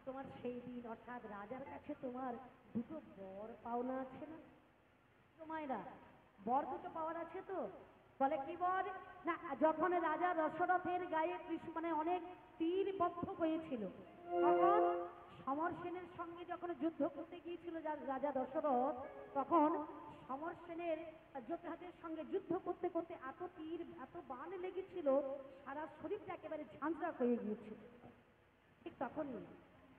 তোমার সেই দিন অর্থাৎ রাজার কাছে তোমার দুটো বর পাওনা আছে না মায়েরা? বর দুটো পাওয়ার আছে তো? বলে কি বর না, যখন রাজা দশরথের গায়ে মানে অনেক তীর বদ্ধ হয়েছিল, তখন সমর সেনের সঙ্গে যখন যুদ্ধ করতে গিয়েছিল রাজা দশরথ, তখন সমর সেনের যোদ্ধাদের সঙ্গে যুদ্ধ করতে করতে এত তীর এত বাণ লেগেছিল, সারা শরীরটা একেবারে ঝাঁঝরা হয়ে গিয়েছিল। ঠিক তখনই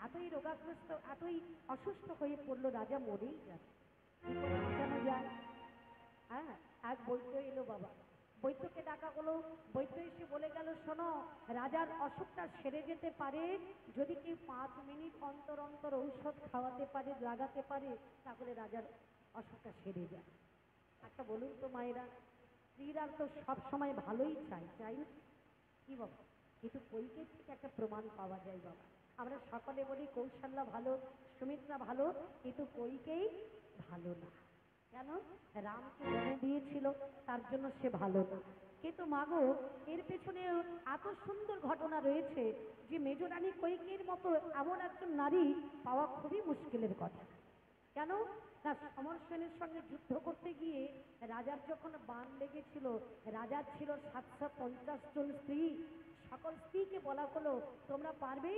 এতই রোগাগ্রস্ত এতই অসুস্থ হয়ে পড়লো, রাজা মরেই যাবে। কি করে বাঁচানো যায়? হ্যাঁ, এক বৈদ্য এলো বাবা, বৈদ্যকে ডাকা হলো। বৈদ্য এসে বলে গেল, শোনো, রাজার অসুখটা সেরে যেতে পারে যদি কেউ 5 মিনিট অন্তর অন্তর ঔষধ খাওয়াতে পারে, লাগাতে পারে, তাহলে রাজার অসুখটা সেরে যায়। একটা বলুন তো মায়েরা, স্ত্রীরা তো সবসময় ভালোই চাই, চাই না? কি বাবা, কিন্তু কৈকেয়ীর থেকে একটা প্রমাণ পাওয়া যায় বাবা। আমরা সকলে বলি কৌশল্যা ভালো, সুমিত্রা ভালো, কিন্তু কৈকেয়ী ভালো না। কেন? রামকে বনে দিয়েছিল, তার জন্য সে ভালো না। কিন্তু মাগো, এর পেছনে এত সুন্দর ঘটনা রয়েছে যে মেজরানী কৈকেয়ীর মতো এমন একজন নারী পাওয়া খুবই মুশকিলের কথা। কেন না, সমর সেনের সঙ্গে যুদ্ধ করতে গিয়ে রাজার যখন বাণ লেগেছিল, রাজার ছিল 750 জন স্ত্রী। সকল স্ত্রীকে বলা হলো, তোমরা পারবে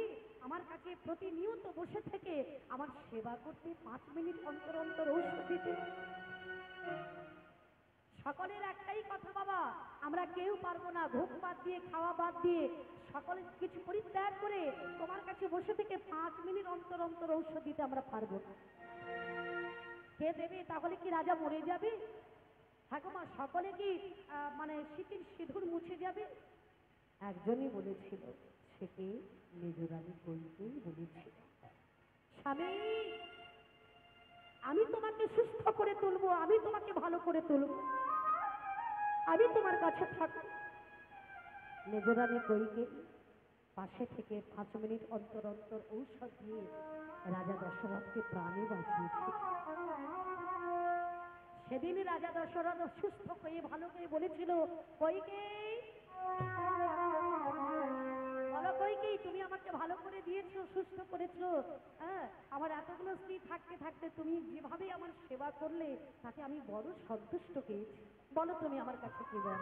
আমার কাছে প্রতিনিয়ত বসে থেকে আমার সেবা করতে, 5 মিনিট অন্তর অন্তর ঔষধ দিতে? সকলের একটাই কথা, বাবা আমরা কেউ পারবো না, ঘুম বাদ দিয়ে খাওয়া বাদ দিয়ে সকলে কিছু পরিত্যাগ করে তোমার কাছে বসে থেকে 5 মিনিট অন্তর অন্তর ঔষধ দিতে আমরা পারবো না। কে দেবে? তাহলে কি রাজা মরে যাবে? ঠাকুমা, সকলে কি মানে শীতের সিঁদুর মুছে যাবে? একজনই বলেছিল, সেকে মেজরানী কৈকেয়ী বলেছিল, স্বামী আমি তোমাকে সুস্থ করে তুলবো, আমি তোমাকে ভালো করে তুলবো, আমি তোমার কাছে থাকবো। মেজরানী কৈকেয়ী পাশে থেকে 5 মিনিট অন্তর অন্তর ঔষধ দিয়ে রাজা দশরথকে প্রাণে বাঁচিয়েছে। সেদিন রাজা দশরথ সুস্থ হয়ে ভালো করে বলেছিল, কৈকেয়ী বলো, কৈকেয়ী তুমি আমাকে ভালো করে দিয়েছো, সুস্থ করেছো, হ্যাঁ, আমার এতগুলো স্ত্রী থাকতে থাকতে তুমি যেভাবে আমার সেবা করলে তাতে আমি বড় সন্তুষ্ট পেয়েছি, বলো তুমি আমার কাছে কি বল?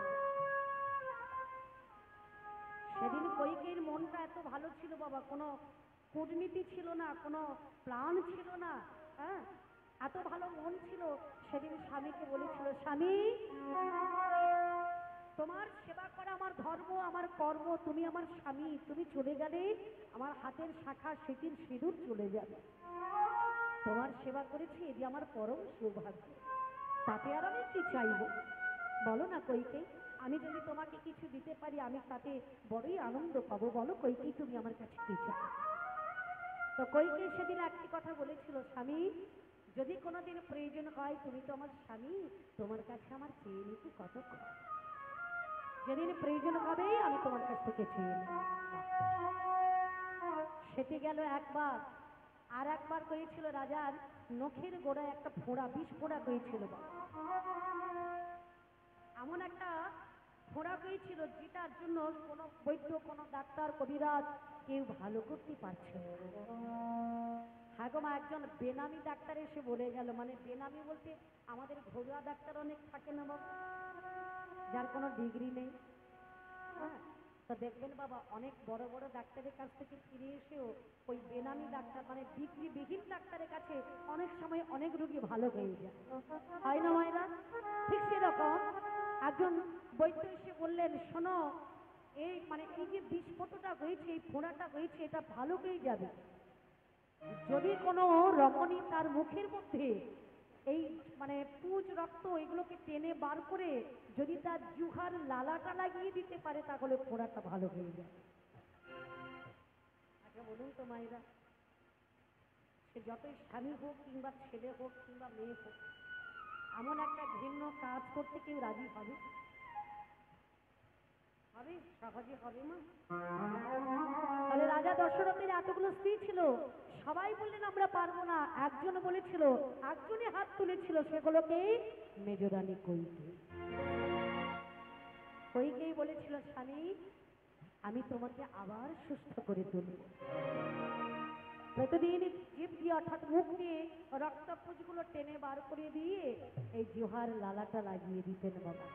সেদিন কৈকেয়ীর মনটা এত ভালো ছিল বাবা, কোনো কূটনীতি ছিল না, কোনো প্ল্যান ছিল না, হ্যাঁ, এত ভালো মন ছিল। সেদিন স্বামীকে বলেছিল, স্বামী তোমার সেবা করা আমার ধর্ম, আমার কর্ম, তুমি আমার স্বামী, তুমি চলে গেলে আমার হাতের শাখা স্মৃতির সিঁদুর চলে যাবে। তোমার সেবা করেছি, এটি আমার পরম সৌভাগ্য, তাতে আর আমি কি চাইব? বলো না কৈকেয়ী, আমি যদি তোমাকে কিছু দিতে পারি আমি তাতে বড়ই আনন্দ পাবো, বলো কৈকেয়ী তুমি আমার কাছে কি চাও? তো কৈকেয়ী সেদিন একটি কথা বলেছিল, স্বামী যদি কোনোদিন প্রয়োজন হয়, তুমি তো আমার স্বামী, তোমার কাছে আমার চেয়ে নিতে কত কম, যেদিন প্রয়োজন হবে আমি তোমার কাছ থেকে চেয়ে নেব। সেটি গেল একবার। আর একবার হয়েছিল রাজার নখের গোড়ায় একটা ফোঁড়া, বিষ ফোঁড়া হয়েছিল, এমন একটা ফোঁড়া হয়েছিল যেটার জন্য কোনো বৈদ্য, কোনো ডাক্তার, কবিরাজ কেউ ভালো করতে পারছে না। হ্যাঁ গো মা, একজন বেনামি ডাক্তার এসে বলে গেল, মানে বেনামি বলতে আমাদের ঘরোয়া ডাক্তার অনেক থাকে না বাবা, যার কোনো ডিগ্রি নেই, হ্যাঁ, তো দেখবেন বাবা অনেক বড় বড় ডাক্তারের কাছ থেকে ফিরে এসেও ওই বেনামি ডাক্তার মানে ডিগ্রিবিহীন ডাক্তারের কাছে অনেক সময় অনেক রোগী ভালো হয়ে যায়, হয় না মায়েরা? ঠিক সেরকম একজন বৈদ্য এসে বললেন, শোনো এই মানে এই যে বিস্ফোটটা হয়েছে, এই ফোঁড়াটা হয়েছে, এটা ভালো হয়ে যাবে যদি কোনো রমণী তার মুখের মধ্যে এই মানে পুজ রক্ত এগুলোকে টেনে বার করে যদি তার জুহার লালাটা লাগিয়ে দিতে পারে, তাহলে ফোঁড়াটা ভালো হয়ে যায়। আচ্ছা বলুন তো মায়েরা, সে যতই স্বামী হোক কিংবা ছেলে হোক কিংবা মেয়ে হোক, এমন একটা ঘৃণ্য কাজ করতে কেউ রাজি হবে? হবে? সহজে হবে না। তাহলে রাজা দশরথের এতগুলো স্ত্রী ছিল, সবাই বললেন আমরা পারবো না, একজন বলেছিল, একজনই হাত তুলেছিল, সেগুলোকে মেজরানী কৈকেয়ী। কৈকেয়ী বলেছিল, স্বামী আমি তোমাকে আবার সুস্থ করে তুলব। প্রতিদিন জিভ দিয়ে অর্থাৎ মুখ দিয়ে রক্তপুঞ্জগুলো টেনে বার করে দিয়ে এই জিহ্বার লালাটা লাগিয়ে দিতেন বাবা।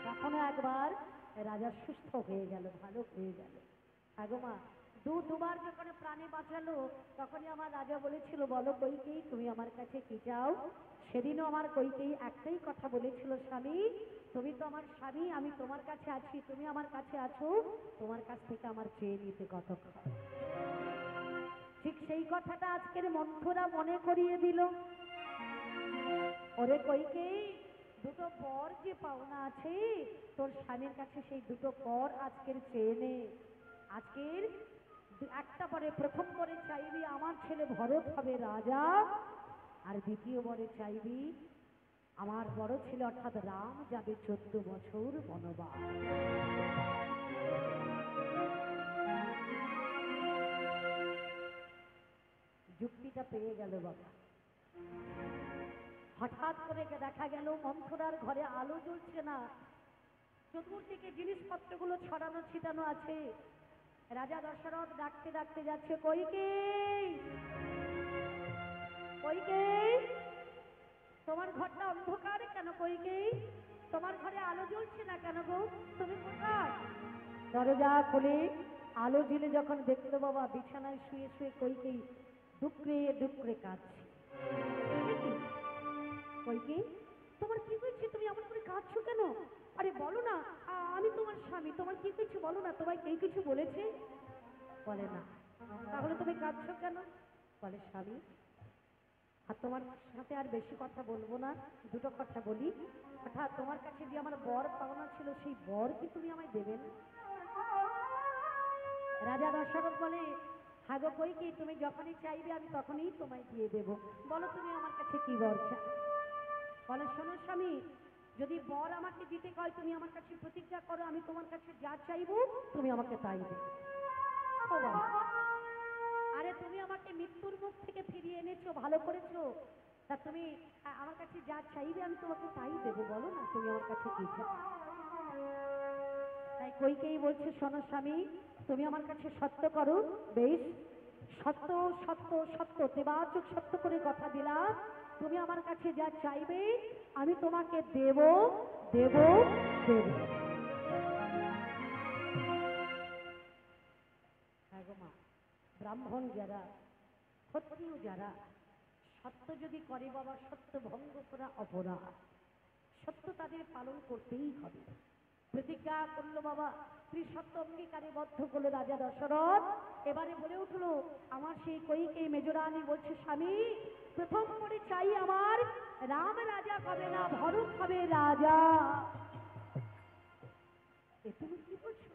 কখনো একবার রাজা সুস্থ হয়ে গেল, ভালো হয়ে গেল। আগো মা, দুবার যখন প্রাণে বাঁচালো তখনই আমার রাজা বলেছিল, বলো কইকেয়ী তুমি আমার কাছে কি চাও? সেদিনও আমার কইকেয়ী একটাই কথা বলেছিল, স্বামী তুমি তো আমার স্বামী, আমি তোমার কাছে আছি, তুমি আমার কাছে আছো, তোমার কাছ থেকে আমার চেয়ে নিতে কতক্ষণ। ঠিক সেই কথাটা আজকের মন্থরা মনে করিয়ে দিল। ওরে কইকেয়ী, দুটো বর যে পাওনা আছে তোর স্বামীর কাছে, সেই দুটো বর আজকের চেয়ে নে। আজকের একটা বরে, প্রথম বরে চাইবি আমার ছেলে ভরত হবে রাজা, আর দ্বিতীয় বরে চাইবি আমার বড় ছেলে অর্থাৎ রাম যাবে 14 বছর বনবাস। যুক্তিটা পেয়ে গেল বাবা। হঠাৎ করে দেখা গেল মন্থরার ঘরে আলো জ্বলছে না, চতুর্দিকে জিনিসপত্রগুলো ছড়ানো ছিটানো আছে। রাজা দশরথ ডাকতে ডাকতে যাচ্ছে, কইকেয়ী, কইকেয়ী তোমার ঘরটা অন্ধকার কেন? কইকেয়ী তোমার ঘরে আলো জ্বলছে না কেন গো? তুমি কোথায়? দরজা খুলে আলো জ্বলে যখন দেখলো বাবা বিছানায় শুয়ে শুয়ে কইকেয়ী ডুকরে ডুকরে কাঁদছে। কইকেয়ী তোমার কি হয়েছে? তুমি এমন করে কাঁদছো কেন? আরে বলো না, আমি তোমার স্বামী, তোমার কি কিছু বলো না, তোমায় কেউ কিছু বলেছে? বলে না। তাহলে তুমি কাঁদছো কেন? বলে স্বামী আর তোমার সাথে আর বেশি কথা বলবো না, দুটো কথা বলি। অর্থাৎ তোমার কাছে যে আমার বর পাওনা ছিল সেই বর কি তুমি আমায় দেবেন? রাজা দশরথ বলে, হ্যাঁ গো কইকেয়ী তুমি যখনই চাইবে আমি তখনই তোমায় দিয়ে দেবো। বলো তুমি আমার কাছে কি বর চাও? বলে শোনো স্বামী, যদি বর আমাকে দিতে কয় তুমি আমার কাছে প্রতিজ্ঞা করো আমি তোমার কাছে যা চাইবো তুমি আমাকে তাই দেবে। ও বাবা, আরে তুমি আমাকে মৃত্যুর মুখ থেকে ফিরিয়ে এনেছো, ভালো করেছো, তা তুমি আমার কাছে যা চাইবে আমি তোমাকে তাই দেবো, বলো না তুমি আমার কাছে কি চাও? তাই কইকেয়ী বলছে, শোনো স্বামী, তুমি আমার কাছে সত্য করো। বেশ, সত্য সত্য সত্য, দেবাচক সত্য করে কথা দিলাম, তুমি আমার কাছে যা চাইবে আমি তোমাকে দেব দেব দেব। মা, ব্রাহ্মণ যারা, ক্ষত্রিয় যারা সত্য যদি করে বাবা, সত্য ভঙ্গ করা অপরাধ, সত্য তাদের পালন করতেই হবে। প্রতিজ্ঞা করলো বাবা, ত্রিসত্য অঙ্গীকারে বদ্ধ করলো রাজা দশরথ। এবারে বলে উঠলো আমার সেই কইকেয়ী মেজরানী বলছে, স্বামী প্রথম করে চাই আমার রাম রাজা হবে না, ভরত হবে রাজা। এ তুমি কি বলছো?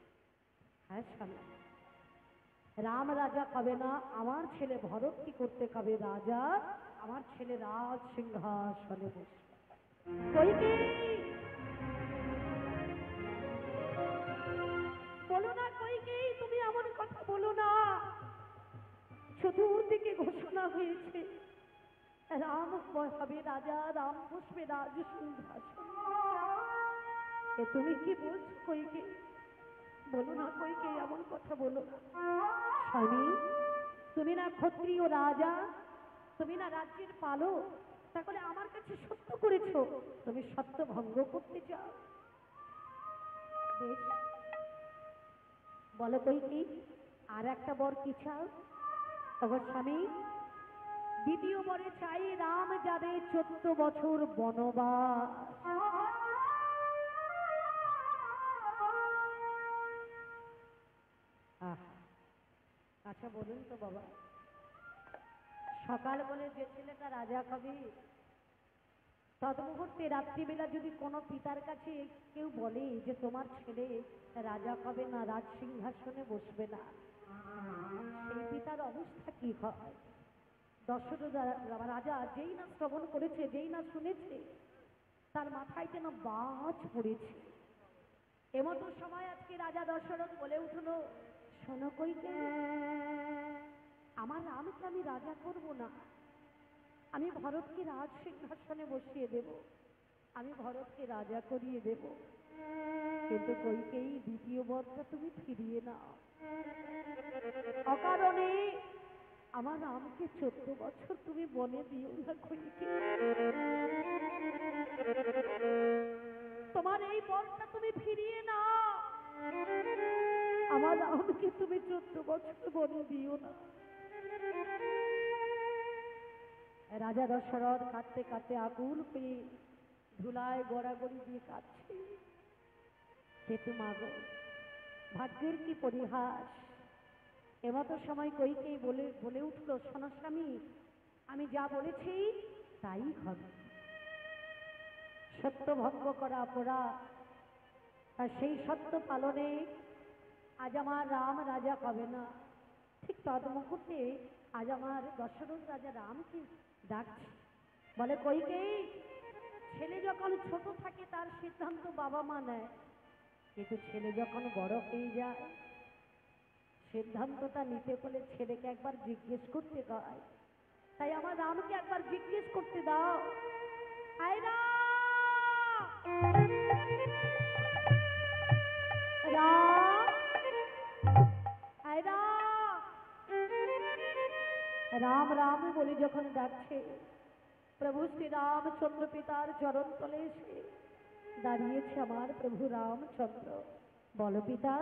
হ্যাঁ স্বামী, রাম রাজা হবে না, আমার ছেলে ভরত কি করতে হবে রাজা, আমার ছেলে রাজ সিংহাসনে বসবে। কইকেয়ী বলো না, কইকেয়ী তুমি এমন কথা বলো না, চতুর্দিকে ঘোষণা হয়েছে রাম হবে রাজা, রাম বসবে রাজ সিংহাসনে। এ তুমি কি বলছো কইকেয়ী? বলো না কইকেয়ী, এমন কথা বলো না। স্বামী তুমি না ক্ষত্রিয় রাজা, তুমি না রাজ্যের পালক, তাহলে আমার কাছে সত্য করেছো, তুমি সত্য ভঙ্গ করতে চাও? বেশ, বলো কইকেয়ী আর একটা বর কি চাও? তখন স্বামী দ্বিতীয় বরে চাই রাম যাবে 14 বছর বনবাস। আচ্ছা বলুন তো বাবা, সকাল বলে যে ছেলেটা রাজা হবে, তৎমুহূর্তে রাত্রিবেলা যদি কোনো পিতার কাছে কেউ বলে যে তোমার ছেলে রাজা হবে না, রাজ সিংহাসনে বসবে না, সেই পিতার অবস্থা কি হয়? দশরথ রাজা যেই না শ্রবণ করেছে, যেই না শুনেছে, তার মাথায় যেন বাজ পড়েছে। এমতো সময় আজকে রাজা দশরথ বলে উঠলো, শোনো কইকেয়ী, আমার রামকে আমি রাজা করব না, আমি ভরতকে রাজ সিংহাসনে বসিয়ে দেব, আমি ভরতকে রাজা করিয়ে দেব, কিন্তু কইকেয়ী দ্বিতীয় বরটা তুমি ফিরিয়ে নাও। অকারণে আমার রামকে 14 বছর তুমি বনে দিও না কইকে। তোমার এই বরটা তুমি ফিরিয়ে না, আমার রামকে তুমি 14 বছর বনে দিও না। রাজা দশরথ কাঁদতে কাঁদতে আকুল হয়ে ধুলায় গড়াগড়ি দিয়ে কাঁদছে। কিন্তু মাগো, ভাগ্যের কি পরিহাস! এমতো সময় কইকেই বলে বলে উঠল, শোনো স্বামী, আমি যা বলেছি তাই হবে। সত্য ভঙ্গ করা অপরাধ, আর সেই সত্য পালনে আজ আমার রাম রাজা হবে না। ঠিক তদ মুহূর্তে আজ আমার দশরথ রাজা রামকে ডাকছে, বলে কইকেই, ছেলে যখন ছোট থাকে তার সিদ্ধান্ত বাবা মা নেয়, কিন্তু ছেলে যখন বড় হয়ে যায় সিদ্ধান্তটা নিতে হলে ছেলেকে একবার জিজ্ঞেস করতে হয়। তাই আমার রামকে একবার জিজ্ঞেস করতে দাও। আয় রাম, রাম, আয় রাম। রাম রাম বলে যখন ডাকছে, প্রভু শ্রী রামচন্দ্র পিতার চরণ তলে এসে দাঁড়িয়েছে আমার প্রভু রামচন্দ্র। বলো পিতা,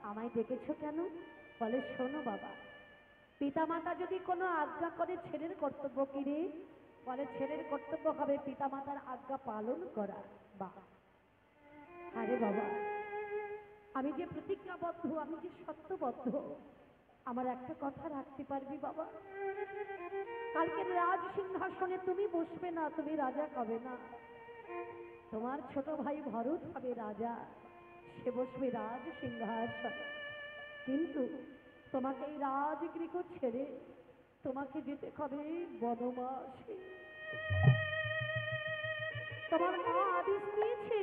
আমায় ডেকেছো কেন? বলে শোনো বাবা, পিতা মাতা যদি কোনো আজ্ঞা করে ছেলের কর্তব্য কি রে? বলে ছেলের কর্তব্য হবে পিতা মাতার আজ্ঞা পালন করা। বাবা, আরে বাবা, আমি যে প্রতিজ্ঞাবদ্ধ, আমি যে সত্যবদ্ধ, আমার একটা কথা রাখতে পারবি বাবা? কালকে রাজ সিংহাসনে তুমি বসবে না, তুমি রাজা হবে না, তোমার ছোট ভাই ভরত হবে রাজা, সে বসবে রাজ সিংহাসনে। কিন্তু তোমাকে এই রাজগৃহ ছেড়ে তোমাকে যেতে হবে বনবাসে। তোমার মা আদেশ দিয়েছে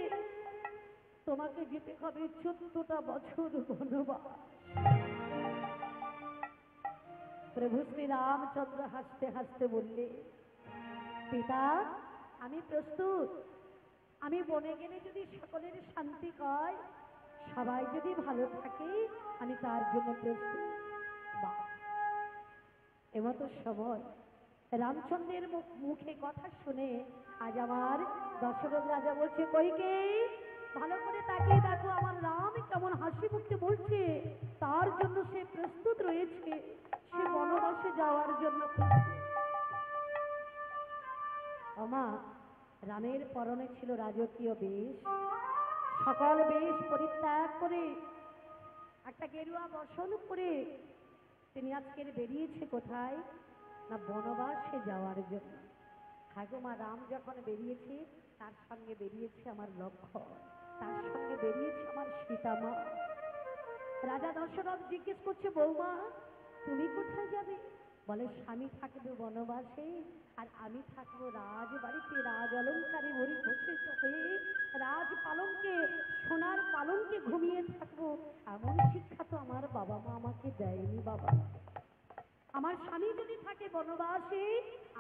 তোমাকে যেতে হবে 14টা বছর বনবাস। প্রভু শ্রী রামচন্দ্র হাসতে হাসতে বললে, পিতা আমি প্রস্তুত। আমি বনে গেলে যদি সকলের শান্তি হয়, সবাই যদি ভালো থাকে, আমি তার জন্য প্রস্তুত। বাহ! এমতো সময় রামচন্দ্রের মুখে কথা শুনে আজ আমার দশরথ রাজা বলছে, কইকেই ভালো করে তাকিয়ে দেখো, আমার রাম কেমন হাসি মুখে বলছে তার জন্য সে প্রস্তুত রয়েছে, সে বনবাসে যাওয়ার জন্য প্রস্তুত। ওমা, রামের পরনে ছিল রাজকীয় বেশ। সকল বেশ পরিত্যাগ করে একটা গেরুয়া বসন করে তিনি আজকের বেরিয়েছে কোথায় না বনবাসে যাওয়ার জন্য। ঠাকুমা রাম যখন বেরিয়েছে তার সঙ্গে বেরিয়েছে আমার লক্ষ্মণ, তার সঙ্গে বেরিয়েছে আমার সীতামা। রাজা দশরথ জিজ্ঞেস করছে, বৌমা তুমি কোথায় যাবে? বলে স্বামী থাকবে বনবাসে আর আমি থাকবো রাজবাড়িতে, রাজ অলঙ্কারে পরিভূষিত হয়ে রাজ পালঙ্কে, সোনার পালঙ্কে ঘুমিয়ে থাকবো। এমন শিক্ষা তো আমার বাবা মা আমাকে দেয়নি বাবা। আমার স্বামী যদি থাকে বনবাসে,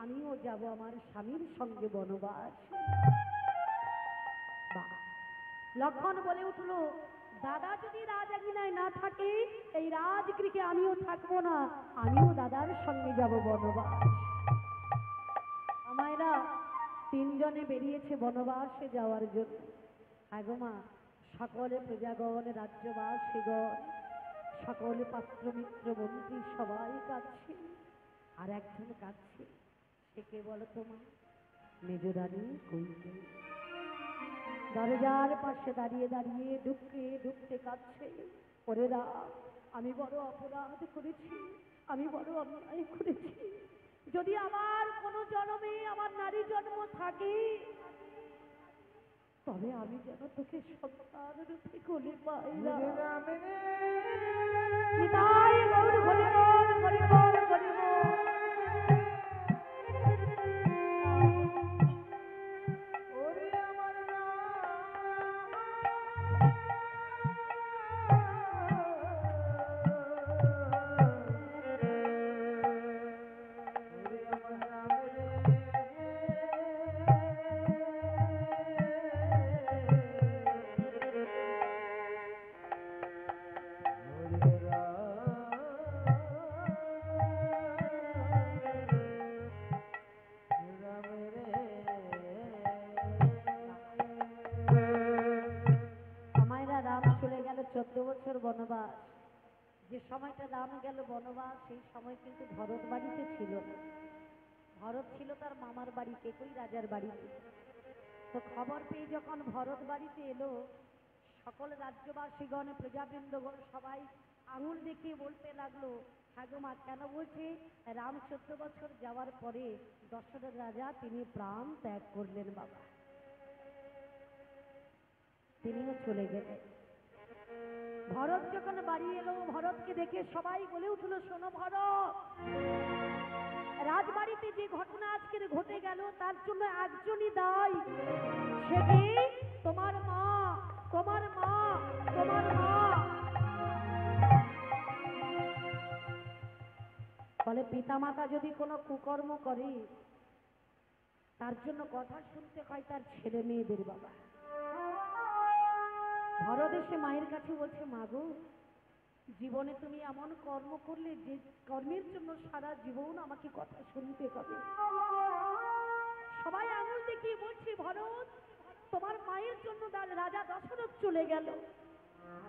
আমিও যাব আমার স্বামীর সঙ্গে বনবাসে। বাহ! লক্ষণ বলে উঠলো, দাদা যদি রাজ আজ্ঞায় না থাকে এই রাজগৃহে আমিও থাকবো না, আমিও দাদার সঙ্গে যাব বনবাস। আমায়রা তিনজনে বেরিয়েছে বনবাসে যাওয়ার জন্য। আগমা সকলে প্রজাগণ, রাজ্যবাসীগণ, সকলে পাত্র মিত্র মন্ত্রী সবাই কাঁদছে, আর একজন কাঁদছে, সে কে বলো তোমার? মেজরানী কইকেয়ী। দরজার পাশে দাঁড়িয়ে দাঁড়িয়ে দুঃখে দুঃখে কাঁদছে, ওরে রাম, আমি বড় অপরাধ করেছি, আমি বড় অন্যায় করেছি। যদি আমার কোনো জন্মে আমার নারী জন্ম থাকে, তবে আমি যেন তোকে সন্তান রূপে কোলে পাই। নিতাই গৌর হরি বল, হরি বল, হরি বল। বনবাস, যে সময়টা রাম গেল বনবাস সেই সময় কিন্তু ভরত বাড়িতে ছিল না। ভরত ছিল তার মামার বাড়িতে, একই রাজার বাড়িতে। তো খবর পেয়ে যখন ভরত বাড়িতে এলো, সকল রাজ্যবাসীগণ প্রজাবৃন্দগণ সবাই আঙুল দেখিয়ে বলতে লাগলো, ঠাকুমা কেন বলছে রাম 14 বছর যাওয়ার পরে দশরথ রাজা তিনি প্রাণ ত্যাগ করলেন বাবা, তিনিও চলে গেলেন। ভরত যখন বাড়ি এলো, ভরতকে দেখে সবাই বলে উঠলো, শোনো ভরত, রাজবাড়িতে যে ঘটনা আজকের ঘটে গেল তার জন্য একজনই দায়ী, সে কি? তোমার মা, তোমার মা, তোমার মা। বলে পিতামাতা যদি কোনো কুকর্ম করে তার জন্য কথা শুনতে হয় তার ছেলে মেয়েদের বাবা। ভরত এসে মায়ের কাছে বলছে, মা গো, জীবনে তুমি এমন কর্ম করলে যে কর্মের জন্য সারা জীবন আমাকে কথা শুনতে হবে। সবাই আঙুল দেখিয়ে বলছে, ভরত তোমার মায়ের জন্য রাজা দশরথ চলে গেল,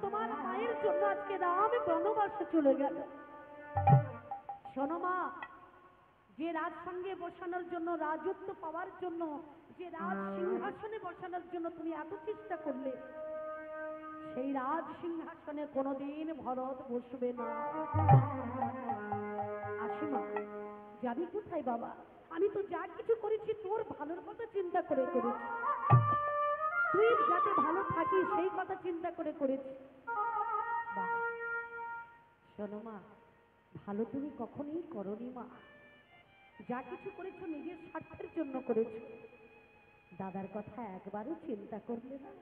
তোমার মায়ের জন্য আজকে রাম বনবাসে চলে গেল। শোনো মা, যে রাজ সঙ্গে বসানোর জন্য, রাজত্ব পাওয়ার জন্য, যে রাজ সিংহাসনে বসানোর জন্য তুমি এত চেষ্টা করলে, সেই রাজ সিংহাসনে কোনোদিন ভরত বসবে না। আসিমা, যাবি কোথায় বাবা? আমি তো যা কিছু করেছি তোর ভালোর কথা চিন্তা করে করেছি, তুই যাতে ভালো থাকিস সেই কথা চিন্তা করে করেছি। শোনো মা, ভালো তুমি কখনোই করনি মা, যা কিছু করেছো নিজের স্বার্থের জন্য করেছো। দাদার কথা একবারও চিন্তা করলে না,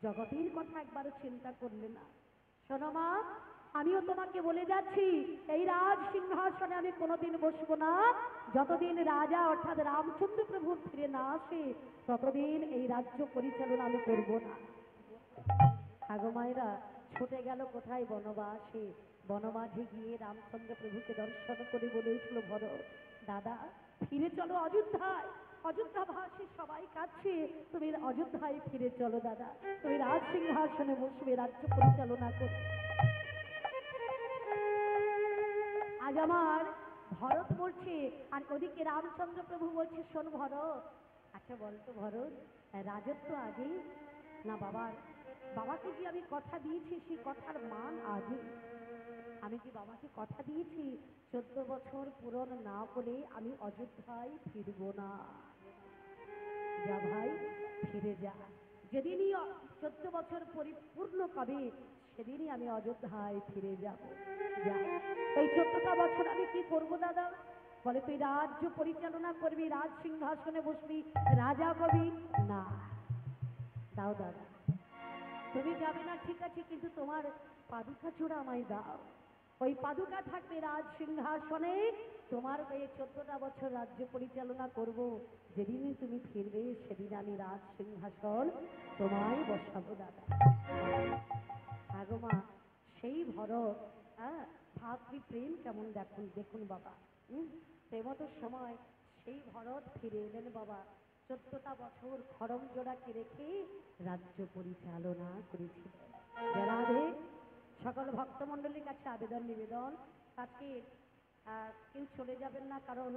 জগতের কথা একবারও চিন্তা করলে না। শোনো মা, আমিও তোমাকে বলে যাচ্ছি, এই রাজ সিংহাসনে আমি কোনোদিন বসবো না, যতদিন রাজা অর্থাৎ রামচন্দ্র প্রভু ফিরে না আসে ততদিন এই রাজ্য পরিচালনা আমি করব না। আগো মায়েরা ছুটে গেল কোথায়? বনবাসে। বনমাঝে গিয়ে রামচন্দ্র প্রভুকে দর্শন করে বলে উঠল, ভরত দাদা ফিরে চলো অযোধ্যায়, অযোধ্যাবাসী সবাই কাছে, তুমি অযোধ্যায় ফিরে চলো দাদা, তুমি রাজ সিংহাসনে বসবে, রাজ্য পরিচালনা করবে। আজ আমার ভরত বলছে, আর ওদিকে রামচন্দ্র প্রভু বলছে, শোন ভরত, আচ্ছা বলতো ভরত, রাজত্ব আগে না বাবার? বাবাকে যে আমি কথা দিয়েছি সেই কথার মান আগে। আমি যে বাবাকে কথা দিয়েছি 14 বছর পূরণ না হলে আমি অযোধ্যায় ফিরব না। যা ভাই, ফিরে যা, যেদিনই 14 বছর পরিপূর্ণ হবে সেদিনই আমি অযোধ্যায় ফিরে যাব। যা, এই 14টা বছর আমি কি করব দাদা? বলে তুই রাজ্য পরিচালনা করবি, রাজ সিংহাসনে বসবি, রাজা হবি না। দাও দাদা, তুমি যাবে না ঠিক আছে, কিন্তু তোমার পাদুকা চূড়া আমায় দাও, ওই পাদুকা থাকবে রাজ সিংহাসনে, তোমার এই 14টা বছর রাজ্য পরিচালনা করব, যেদিনই তুমি ফিরবে সেদিন আমি রাজ সিংহাসন তোমায় বসাবো দাদা। আগমা সেই ভরত, হ্যাঁ, ভাতৃ প্রেম কেমন দেখুন, দেখুন বাবা, প্রেমত সময় সেই ভরত ফিরে এলেন বাবা, 14টা বছর খড়ম জোড়াকে রেখে রাজ্য পরিচালনা করেছিলেন। যারা সকল ভক্তমণ্ডলীর কাছে আবেদন নিবেদন, আজকে কেউ চলে যাবেন না, কারণ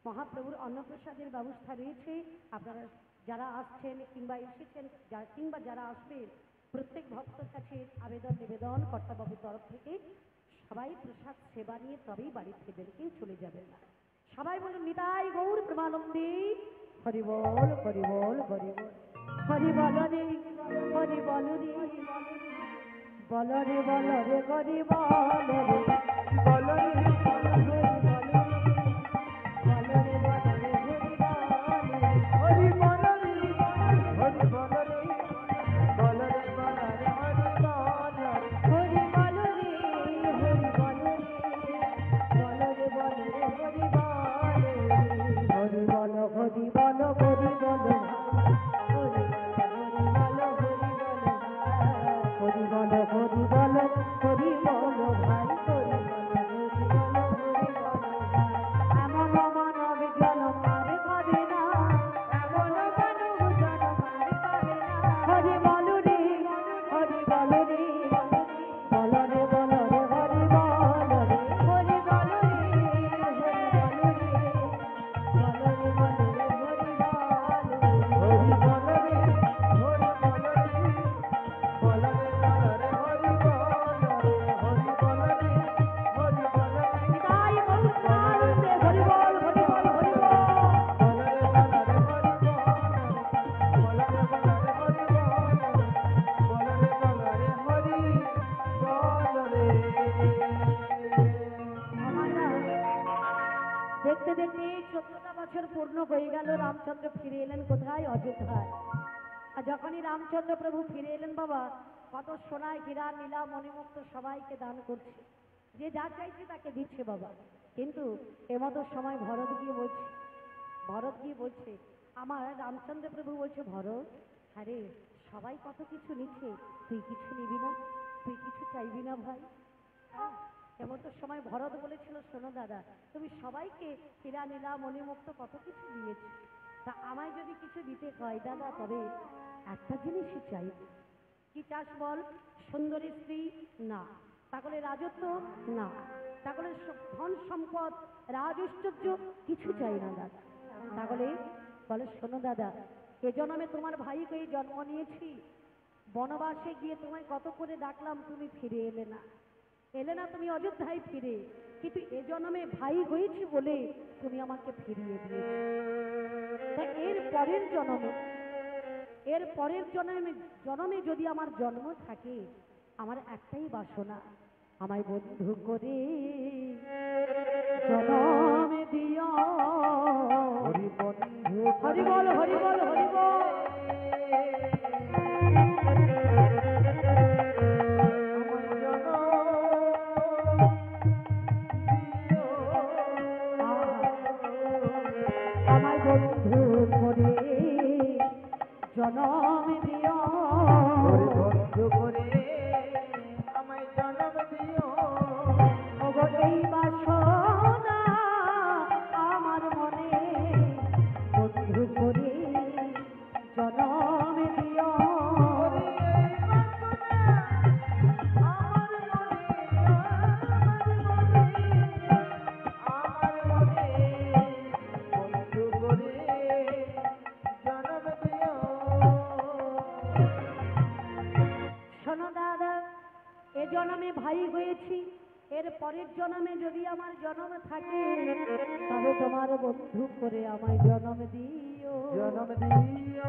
মহাপ্রভুর অন্নপ্রসাদের ব্যবস্থা রয়েছে। আপনারা যারা আসছেন কিংবা এসেছেন কিংবা যারা আসবেন, প্রত্যেক ভক্তের কাছে আবেদন নিবেদন কর্তাবাবুর তরফ থেকে, সবাই প্রসাদ সেবা নিয়ে তবেই বাড়ি ফিরবেন, কেউ চলে যাবেন না। সবাই বলুন নিতাই গৌর প্রেমানন্দে হরি বল, হরি বল, হরি বল, হরি বল রে, হরি বল রে, বল রে, বল রে, হরি বল রে, বল রে, বল রে, বল রে, বল রে, হরি বল রে, হরি বল রে, বল রে, বল রে, হরি বল রে, হরি বল রে, হরি বল রে, বল রে, বল রে, হরি বল রে, হরি বল, হরি বল, হরি বল, হরি বল, হরি বল, হরি বল ভাই, হরি বল। দেখতে দেখতে 14টা বছর পূর্ণ হয়ে গেল। রামচন্দ্র ফিরে এলেন কোথায়? অযোধ্যায়। আর যখনই রামচন্দ্র প্রভু ফিরে এলেন বাবা, কত সোনায় হীরা নীলা মণিমুক্ত সবাইকে দান করছে, যে যা চাইছে তাকে দিচ্ছে বাবা। কিন্তু এমতো সময় ভরত গিয়ে বলছে আমার রামচন্দ্র প্রভু বলছে, ভরত আরে সবাই কত কিছু নিচ্ছে, তুই কিছু নিবি না? তুই কিছু চাইবি না ভাই? হ্যাঁ, এমতো সময় ভরত বলেছিল, শোনো দাদা, তুমি সবাইকে হীরা নীলা মণিমুক্ত কত কিছু দিয়েছো, তা আমায় যদি কিছু দিতে হয় দাদা, তবে একটা জিনিসই চাই। কি চাস বল? সুন্দরী স্ত্রী না, তাহলে রাজত্ব না, তাহলে ধন সম্পদ রাজ ঐশ্বর্য কিছু চাই না দাদা। তাহলে বলে, শোনো দাদা, এ জন্মে তোমার ভাই হয়ে জন্ম নিয়েছি, বনবাসে গিয়ে তোমায় কত করে ডাকলাম, তুমি ফিরে এলে না তুমি অযোধ্যায় ফিরে, কিন্তু এ জন্মে ভাই হয়েছি বলে তুমি আমাকে ফিরিয়ে দিয়েছো। তা এর পরের জন্মে যদি আমার জন্ম থাকে, আমার একটাই বাসনা, আমায় বন্ধু করে জন্মে দিও। হরি বল, হরি বল, হরি বল। আমায় বন্ধু করে জনম দিও, বন্ধু করে আমায় জনম দিও। ওগো এই বাসনা আমার মনে, বন্ধু করে জনম দিও। জন্মে ভাই হয়েছি, এর পরের জন্মে যদি আমার জন্ম থাকে, তবে তোমার বন্ধু করে আমায় জন্ম দিও, জন্ম দিও।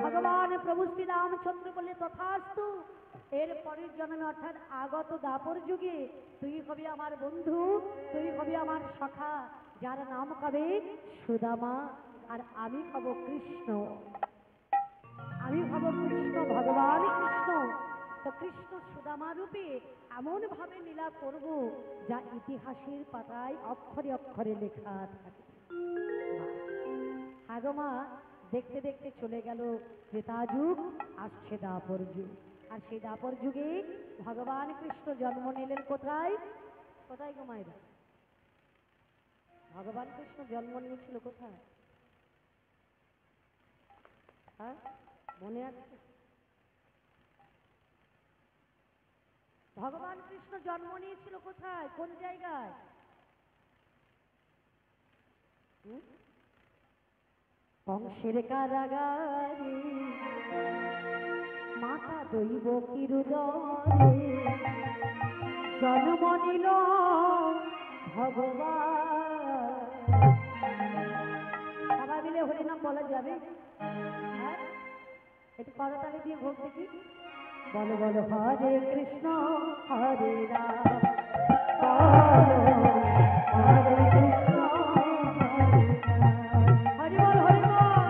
ভগবান প্রভু শ্রী রামচন্দ্র বলে, তথাস্তু। এর পরের জন্মে অর্থাৎ আগত দাপর যুগে তুই হবি আমার বন্ধু, তুই হবি আমার সখা, যার নাম হবে সুদামা, আর আমি হব কৃষ্ণ। আমি হব কৃষ্ণ, ভগবান কৃষ্ণ। তো কৃষ্ণ সুদামা রূপে এমন ভাবে লীলা করব, যা ইতিহাসের পাতায় অক্ষরে অক্ষরে লেখা থাকে। আগমা দেখতে দেখতে চলে গেল ত্রেতা যুগ, আসছে দাপর যুগ। আর সেই দাপর যুগে ভগবান কৃষ্ণ জন্ম নিলেন কোথায়? কোথায় গো মায়েরা? ভগবান কৃষ্ণ জন্ম নিয়েছিল কোথায়? হ্যাঁ, মনে আছে? ভগবান কৃষ্ণ জন্ম নিয়েছিল কোথায়? কোন জায়গায়? কংসের কারাগারে, মাতা দৈব কিরুদরে জন্ম নিল ভগবান। সবাই মিলে হরিনাম বলা যাবে? হ্যাঁ, একটু করতালি দিয়ে ভোগ দেখি। বলো বলো, হরে কৃষ্ণ হরে রাম, হরে কৃষ্ণ হরে রাম, হরি বল, হরি বল।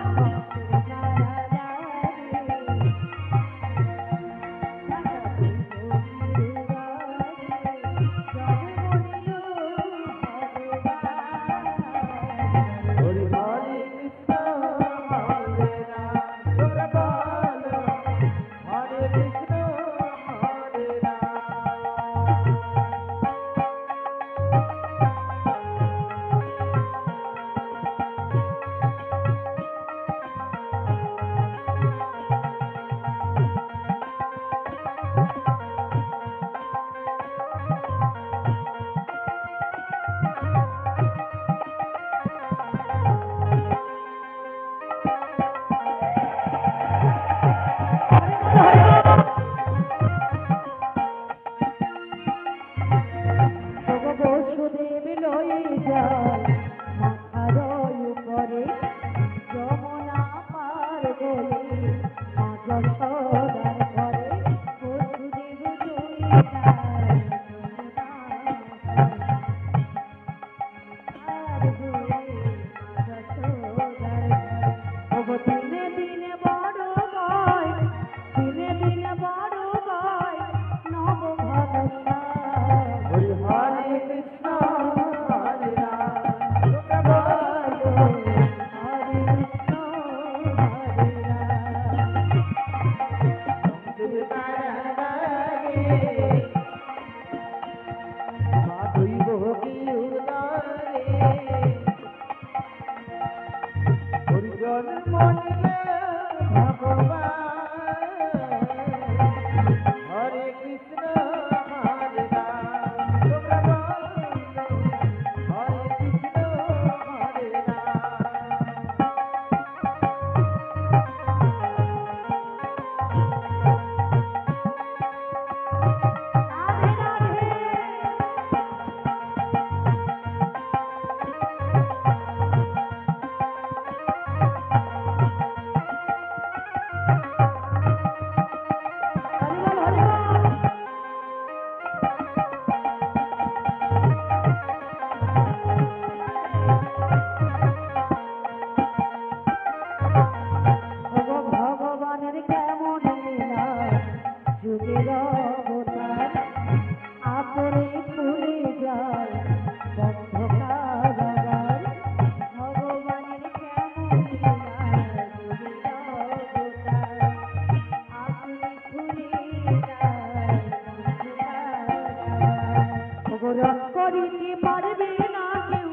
করিতে পারবে না কেউ,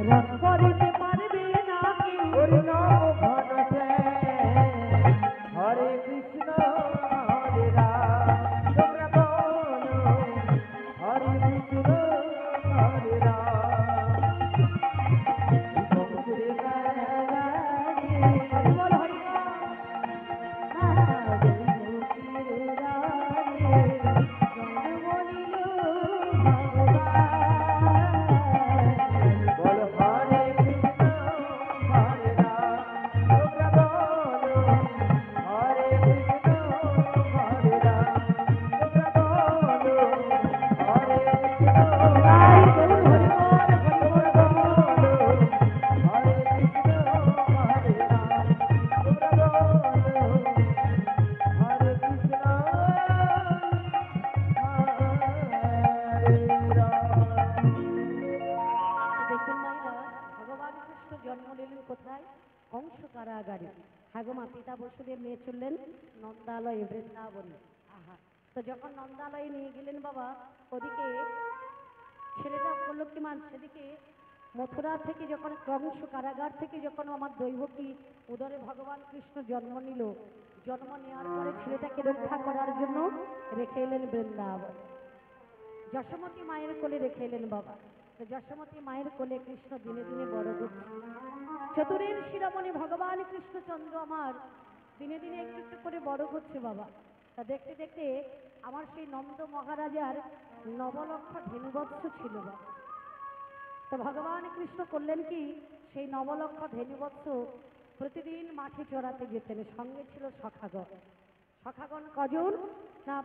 রোধ করিতে পারবে না কেউ। হরি নাম ঘন হরে কৃষ্ণ হরে রাম তোমরা বলো হরে কৃষ্ণ হরে রাম কংসের কারাগারে হরি বল হরি বল। বল হরে কৃষ্ণ হরে রাম তোমরা বলো হরে কৃষ্ণ হরে রাম তোমরা বলো হরে কৃষ্ণ তাই বলুন হরি বল, তোমরা বলো হরে কৃষ্ণ হরে রাম তোমরা বলো হরে কৃষ্ণ হরে রাম। দেখুন মায়েরা, ভগবান কৃষ্ণ জন্ম নিলেন কোথায়? কংস কারাগারে। হাগমা পিতা বসুদেব নিয়ে চললেন নন্দালয়ে, বৃন্দাবনে। আহা, তো যখন নন্দালয়ে নিয়ে গেলেন বাবা, ওদিকে ছেলেটা উপলক্ষিমান, সেদিকে মথুরা থেকে যখন কংস কারাগার থেকে যখন আমার দৈবকী উদরে ভগবান কৃষ্ণ জন্ম নিল, জন্ম নেওয়ার পরে ছেলেটাকে রক্ষা করার জন্য রেখে এলেন বৃন্দাবন। যশোমতী মায়ের কোলে রেখে এলেন বাবা। তো যশোমতী মায়ের কোলে কৃষ্ণ দিনে দিনে বড় হচ্ছে। চতুরের শিরোমণি ভগবান কৃষ্ণচন্দ্র আমার দিনে দিনে একটু একটু করে বড় হচ্ছে বাবা। তা দেখতে দেখতে আমার সেই নন্দ মহারাজার নবলক্ষ ধেনুবৎস ছিল বাবা। তো ভগবান কৃষ্ণ করলেন কি, সেই নবলক্ষ ধেনুবৎস প্রতিদিন মাঠে চড়াতে যেতেন। সঙ্গে ছিল সখাগণ। সখাগণ কজন? না,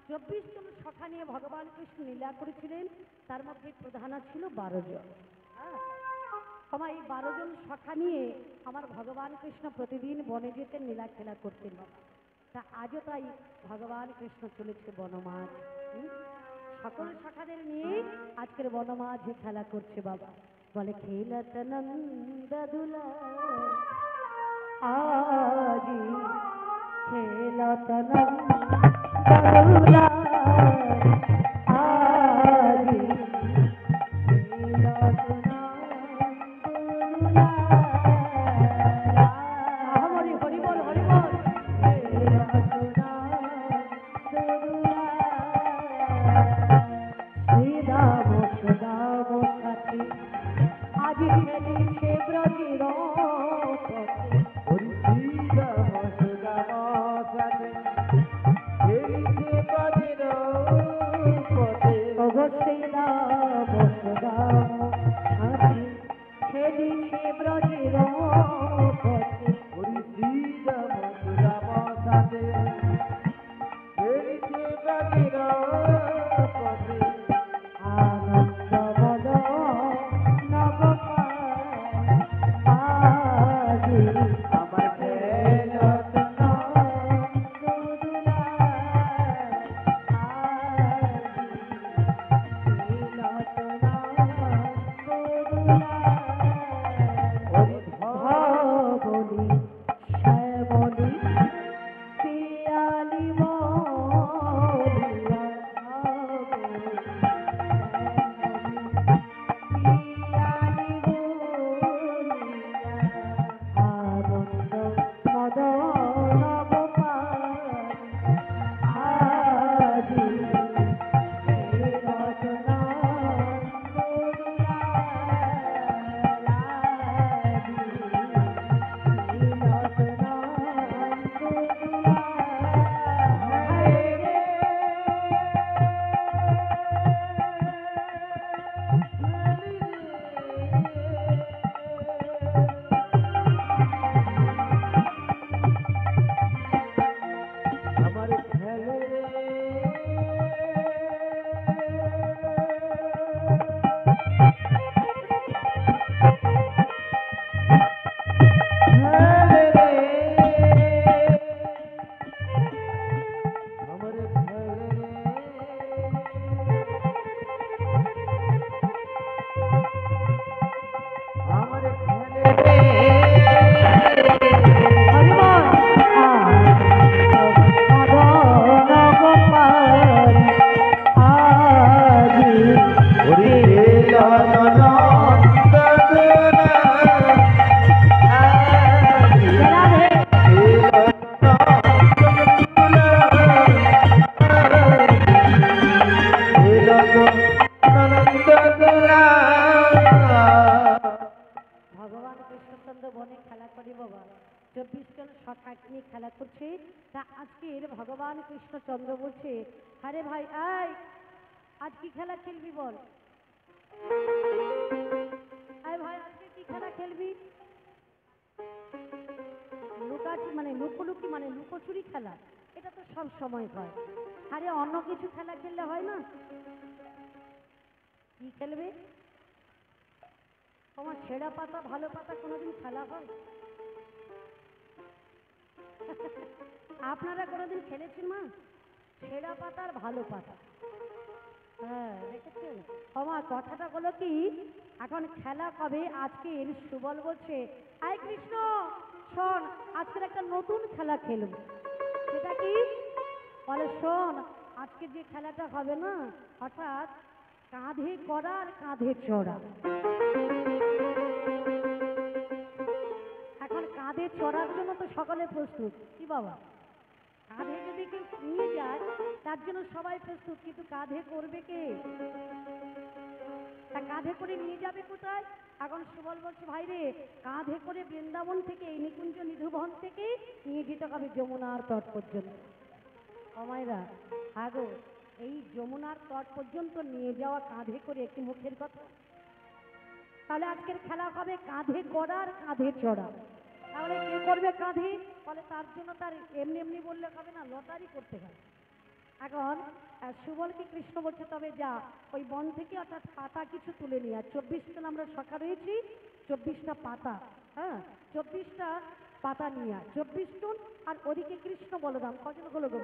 24 জন সখা নিয়ে ভগবান কৃষ্ণ লীলা করেছিলেন। তার মধ্যে প্রধান ছিল 12 জন। আমার এই 12 জন সখা নিয়ে আমার ভগবান কৃষ্ণ প্রতিদিন বনে যেতেন, লীলা খেলা করতেন বাবা। তা আজও তাই ভগবান কৃষ্ণ চলেছে বনমাঝ। সকল সখাদের নিয়ে আজকের বনমাঝে খেলা করছে বাবা। বলে খেলত নন্দ দুলা আজি, খেলত নন্দ দুলা আজি, খেলত হরি হরি বল হরি বল। শ্রীরাম সুদাম সাথী আজ খেলিছে ব্রজের পথে। হরি শ্রীরাম সুদাম সাথে খেলিছে ব্রজের পথে। ওগো শ্রীরাম সুদাম ভগবান কৃষ্ণচন্দ্র বনে খেলা করি বাবা, 24 জন সখাক নিয়ে খেলা করছে। তা আজকের ভগবান কৃষ্ণচন্দ্র বলছে, আরে ভাই আয়, আজ কি খেলা খেলবি বল? আয় ভাই, আজকে কি খেলা খেলবি? লুকাচুরি মানে লুকোলুকি মানে লুকোচুরি খেলা, এটা তো সব সময় হয়। আরে অন্য কিছু খেলা খেললে হয় না? কি খেলবে? তোমার ছেঁড়া পাতা ভালো পাতা কোনোদিন খেলা হয়? আপনারা কোনোদিন খেলেছেন মা? ছেঁড়া পাতার ভালো পাতা, হ্যাঁ দেখেছেন? আমার কথাটা হলো কি, এখন খেলা কবে? আজকের সুবল বলছে, আয় কৃষ্ণ শোন, আজকের একটা নতুন খেলা খেলব। সেটা কি? বলে শোন, আজকে যে খেলাটা হবে না, হঠাৎ কাঁধে করা আর কাঁধে চড়া। এখন কাঁধে চড়ার জন্য তো সকলে প্রস্তুত, কি বাবা? কাঁধে যদি কেউ নিয়ে যায় তার জন্য সবাই প্রস্তুত, কিন্তু কাঁধে করবে কে? তা কাঁধে করে নিয়ে যাবে কোথায়? এখন সুবল বলছে, ভাই রে, কাঁধে করে বৃন্দাবন থেকে এই নিকুঞ্জ নিধুবন থেকে নিয়ে যেতে হবে যমুনার তট পর্যন্ত। কমাইরা আগো, এই যমুনার তট পর্যন্ত নিয়ে যাওয়া কাঁধে করে একটি মুখের কথা? তাহলে আজকের খেলা হবে কাঁধে করা আর কাঁধে চড়া। তাহলে কে করবে কাঁধে? বলে তার জন্য তার এমনি এমনি বললে হবে না, লটারি করতে হয়। এখন সুবলকে কৃষ্ণ বলছে, তবে যা ওই বন থেকে অর্থাৎ পাতা কিছু তুলে নিয়ে, আর 24 জন আমরা সখা রয়েছি, 24টা পাতা, হ্যাঁ 24টা পাতা নিয়ে 24 জন, আর ওদিকে কৃষ্ণ বলরাম কজন হলো গো?